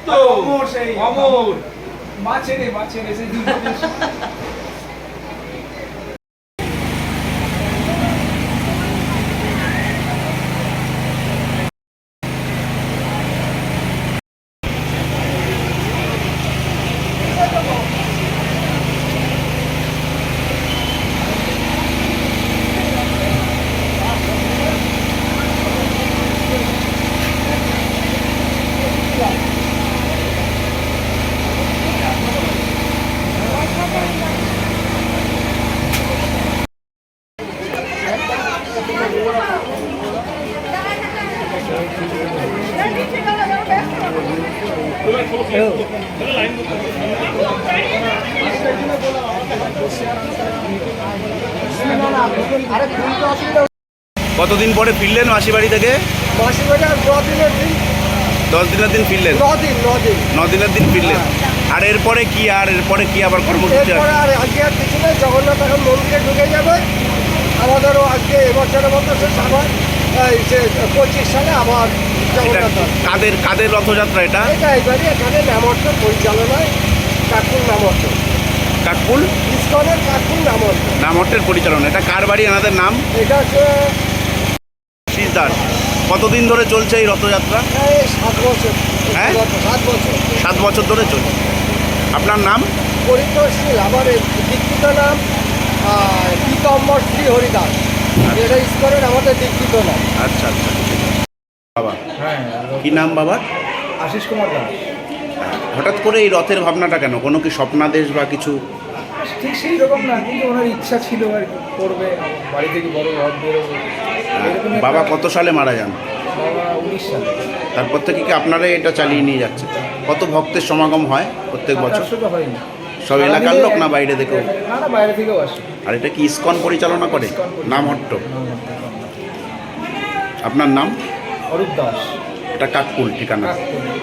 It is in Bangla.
তো অমর সেই অমর মাছে রে সেই দুর্গাপুর। কতদিন পরে ফিরলেন মাসি বাড়ি থেকে? মাসির বাড়ি আর 10 দিনের দিন, 10 দিনের দিন ফিরলেন? 9 দিন 9 দিনের দিন ফিরলেন। আর এরপরে কি আবার কর্মসূচি এরপরে আছে? আর আজকে আর কিছু নেই, জগন্নাথ এখন মন্দিরে ঢুকে যাবে। আমাদেরও আজকে এবছরের মতো শেষ, আবার এই যে 25 সালে আবার এটা জগন্নাথ কাদের রথযাত্রা এটা? এটা এবারে এখানে নামর্ত পরিচালনায় কাকুর নামর্ত, কাকপুল ইস্কনের কাকুর নামর্ত। নামহট্টের পরিচালনা। এটা কার বাড়ি, এনাদের নাম? এটা হচ্ছে আশিস দাস। কতদিন ধরে চলছে এই রথযাত্রা? এই 7 বছর। হ্যাঁ? 7 বছর। 7 বছর ধরে চলছে। আপনার নাম? পরিতোষশীল আমার দীক্ষিত নাম পীতম্বর শ্রী হরিদাস। এটা ইস্কনের আমাদের দীক্ষিত নাম। আচ্ছা আচ্ছা। বাবা হ্যাঁ, কি নাম বাবার? আশিস কুমার দাস। হঠাৎ করে এই রথের ভাবনাটা কেন? কোনো কি স্বপ্নাদেশ বা কিছু? ঠিক সেই রকম না, কিন্তু ওনার ইচ্ছা ছিল আর কি, করবে, বাড়ি থেকে বড় রথ বেরোবে। এরকম একটা- বাবা কত সালে মারা যান? বাবা 19 সালে। তারপর থেকে কি আপনারা এটা চালিয়ে নিয়ে যাচ্ছে? কত ভক্তের সমাগম হয় প্রত্যেক বছর? 700 তো হয়নি। সব এলাকার লোক না বাইরে থেকেও? না বাইরে থেকেও আসে। আর এটা কি ইসকন পরিচালনা করে? ইসকন পরিচালনা। নামহট্ট। আপনার নাম? অরূপ দাস। এটা কাকপুল ঠিকানা। কাকপুর।